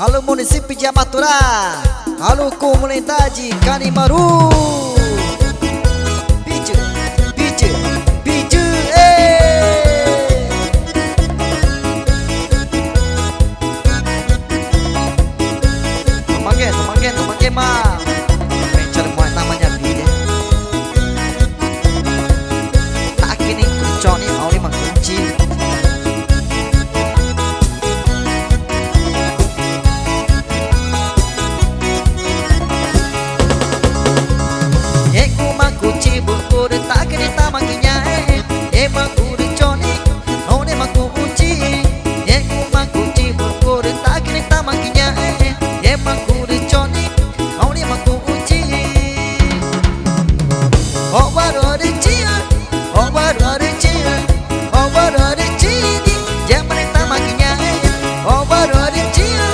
Halo município de Amaturá, halo comunidade Canimaru. Piju, piju, piju, Tomagen, mah. Mencari muat namanya bide. Tak kini kunconi awli mangkunci. Kuci buku tak kini tamakinya maku diconi none maku kunci kuci buku tak kini tamakinya maku diconi none maku kunci oh baru ada cia jangan tamakinya oh baru ada cia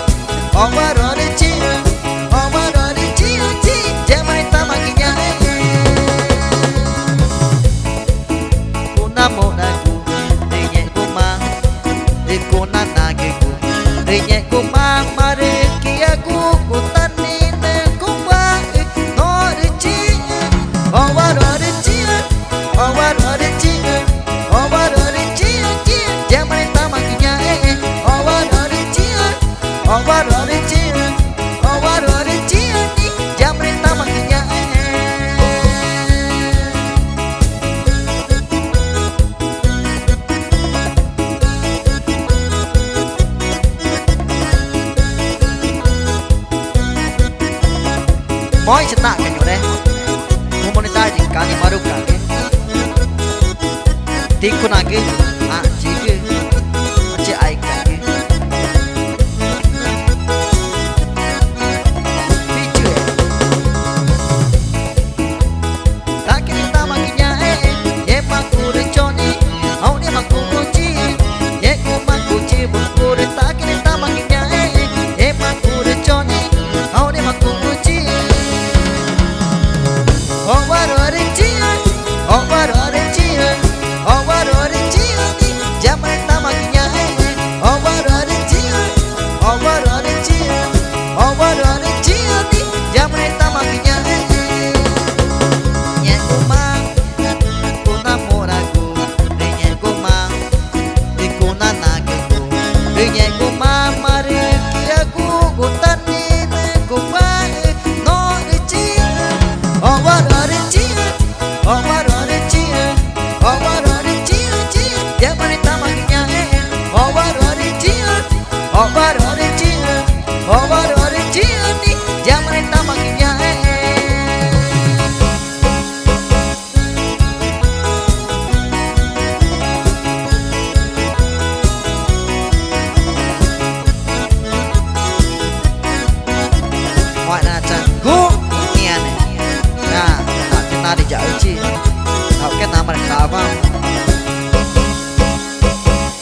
jangan tamakinya monaku renyek kumang dikuna nageku renyek kumang mare kiaku kutani ne kumang no reci awar reci jaman tamakinya awar reci jaman tamakinya Moi cetak kan yore, komunitas di Canimaru kage, tikun age, jige, macam aik kage. Picu, tak kini tamakinya maku reconi, awalnya maku kunci, maku kunci buku tak kini tamakinya maku reconi, awalnya maku kunci. Oh baru ada cia jangan tamakinya oh baru ada cia jangan tamakinya nyek kumang kuna moraku nyek kumang dikuna nageku nyek kumang mari kiaku kutani kumang no cia oh baru ada cia jangan tamakinya oh baru ada cia jangan tamakinya mọi là chẳng cú nghe này nah tak kena dijauh ci tak kena mereka apa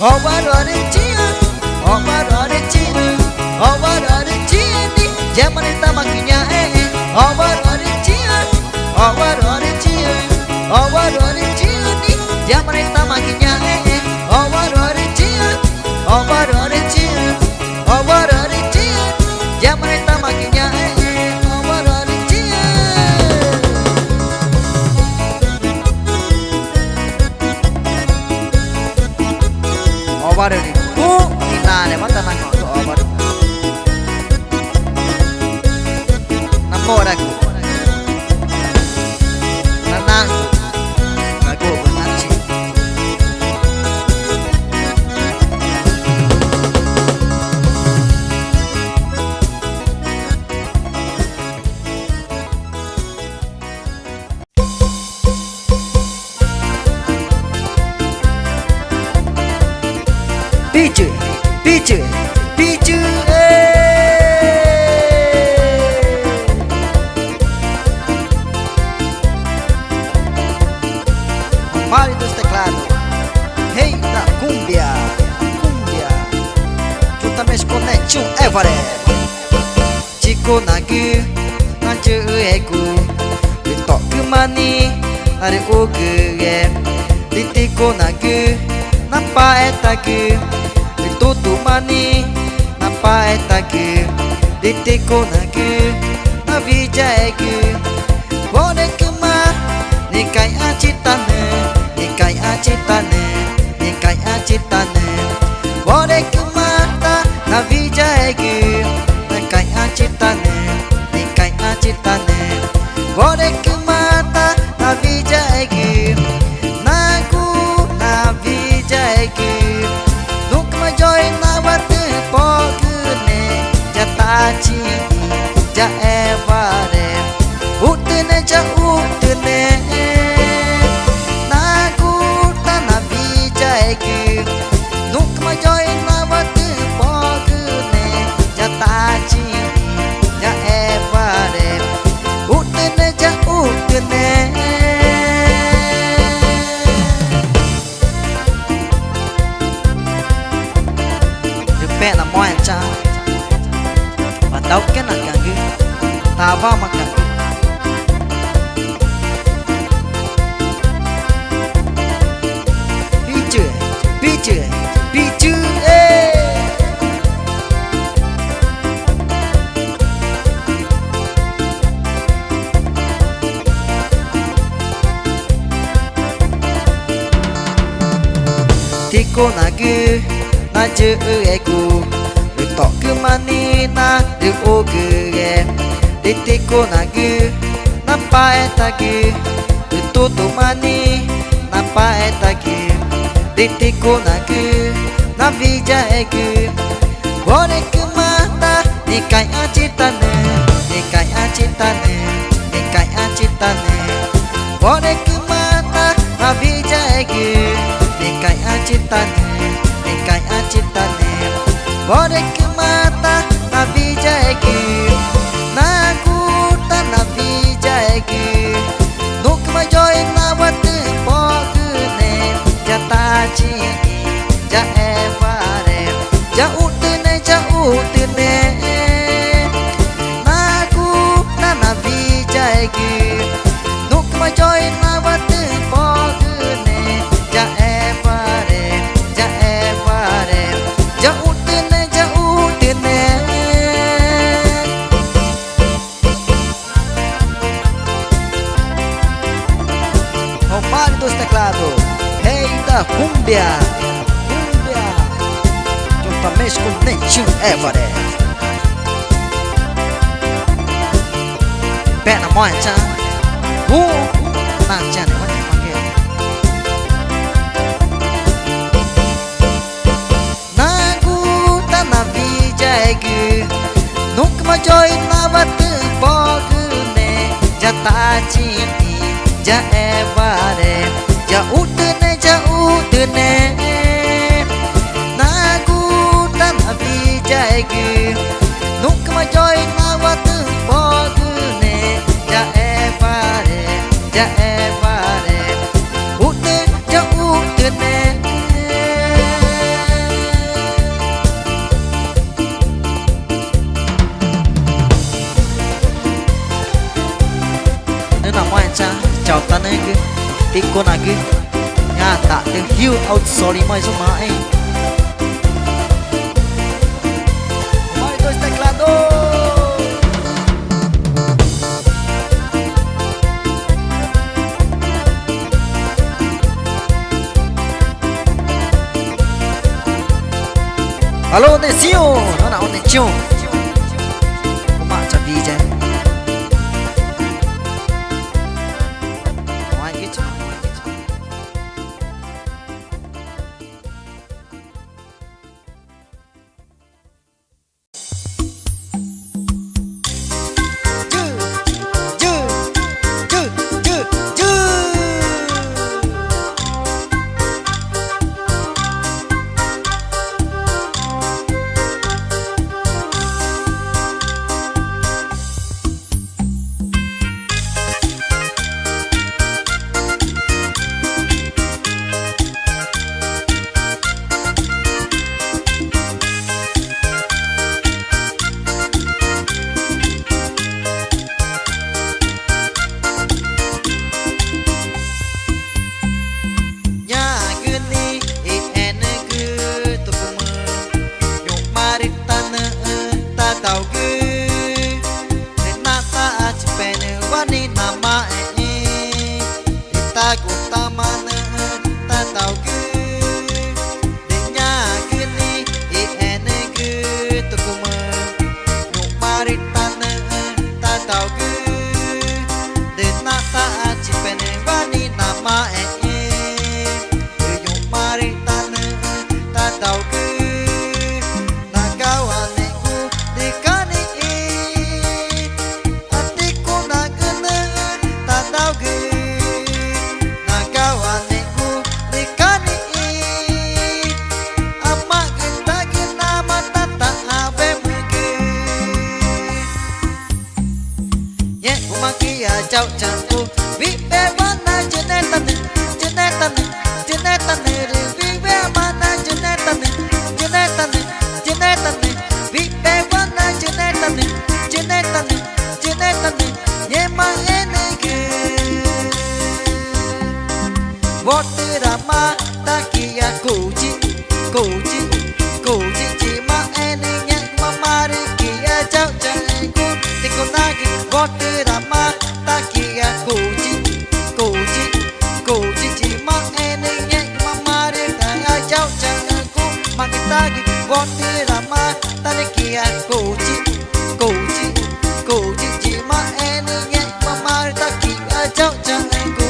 oh baru ada cia ni jangan tamakinya oh baru ada cia ni jangan tamakinya oh baru ada cia jangan tamakinya baru ni ina ne mata nang to baru namo ragu nanang ragu benaci Piju, Mari dos teclado, hey da cumbia, juntamente com Netinho Everett, Chico Nagu, Nanju Egu, Litok Kumani, Nari Uge, Litiko Nagu, Nampa Etagu, Litutu Mani, Nampa nampak taku ditiko naku navijaku boleh kemah nikai acitane nikai acitane nikai acitane boleh kemah ta navijaku nikai acitane nikai acitane boleh kemah ta navijaku naku navijaku nuk majoy nawate pokune jatachi ja evare utne ja utne naku tanavi jaeki nuk majoy nawate pokune jatachi ja evare utne ja utne pe là moi cha và đâu cái nào cả cứ ta vào mà cả bi chửi bi chửi bi chửi thì cô na cứ na chữ egu to cứ mani na được ô cứ em đi đi cô na cứ na pa eta cứ tu tu mani na pa eta cứ đi đi cô na cứ na vija egu bore cứ mata ni kai acitane ni kai acitane ni kai acitane bore cứ mata na vija egu ni kai acitane ni kai acitane bore que mata na vijaeki naku ta na vijaeki nuk majoy na wate pokune jatachi ja evare ja utne naku ta na vijaeki nuk majoy na wate pokune ja evare ja evare ja comando os teclados, rei da cumbia, cumbia, juntamente com Netinho Everett. Pé na moita, na tchana, vai aqui. Na guta na vida egu, nunca mais joy na bate pogune, já tá tini. Ja evare ja utne naku tanavi jaegi nuk majoy nawat pogune ja evare utne ja utne nên là ngoại cha chào ta này cứ tí cô nào cứ nhà tạ tiếng hiu out sorry mai số mai mai tôi teclado alo Netinho nó nào Netinho có mạng cho đi chứ tau gu de na ta chpene wani nama de ta gu ta mana ta tau gu de nya gu ni ene gu to kuma no mari ta tau gu de na ta chpene wani nama yo mari ta tau gu chau changu vi be mana jene tane re vi be mana jene tane vi be mana jene tane ye ma ene ge vot rama takia koji ji ma ene nya mamare kia chau changu tikonagi vot rama takia koji ji ma ene nya mamare kaya chau changu makitagi vot rama takia koji ji ma ene nya mamare takia chau changu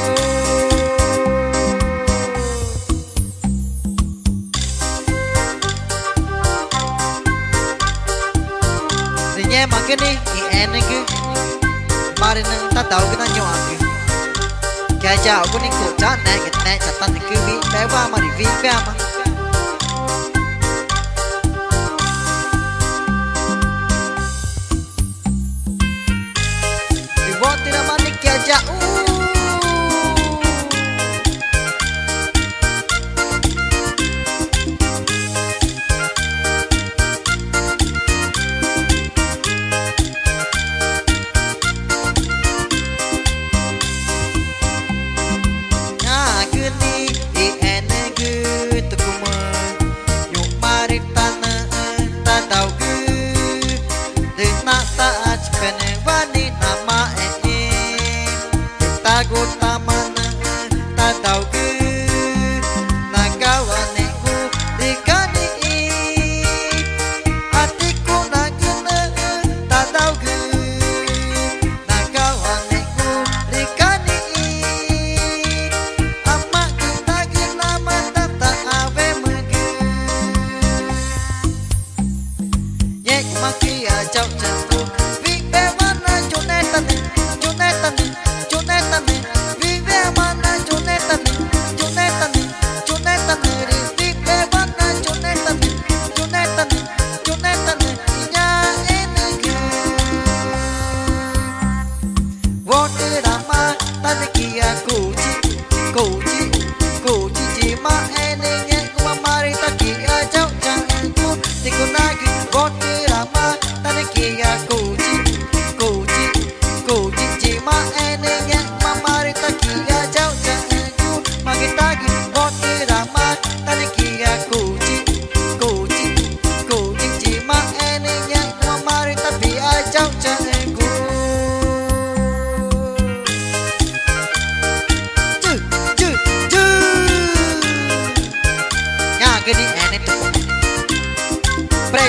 nya makini ene ge mari nang ta tau cái nó nhỏ kì cái chào của những cổ chán này cái này chặt tan thì cứ bị bé qua mà đi vi bé mà thì vót thì nó mà đi cái chào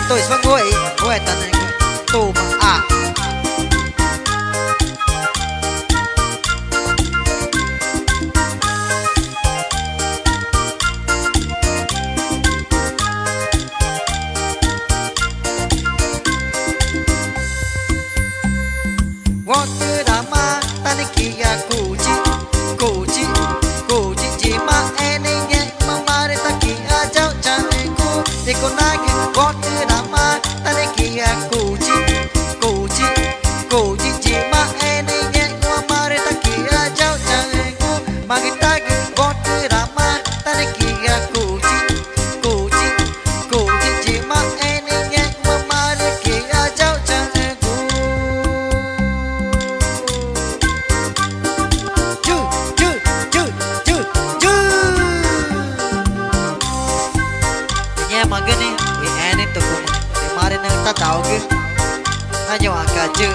tôi sang ngồi tận này tù mà vót rama tani kia koji ji ma ene nya mamare takia chau changu te konagi vót rama tani kia koji ji ma ene nya mamare takia chau changu magitagi vót rama tani kia koji ji ma ene nya mamare kia chau changu mà cái này thì anh em aja angka je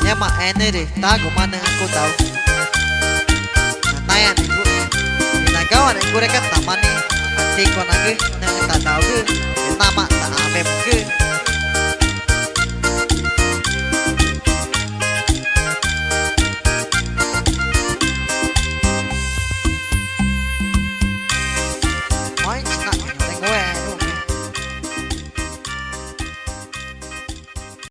ya mak ene deh tahu mana aku tahu naya nih bu nagawan aku rekan taman nih nanti kau nage nang tak tahu ke nama tak ambil ke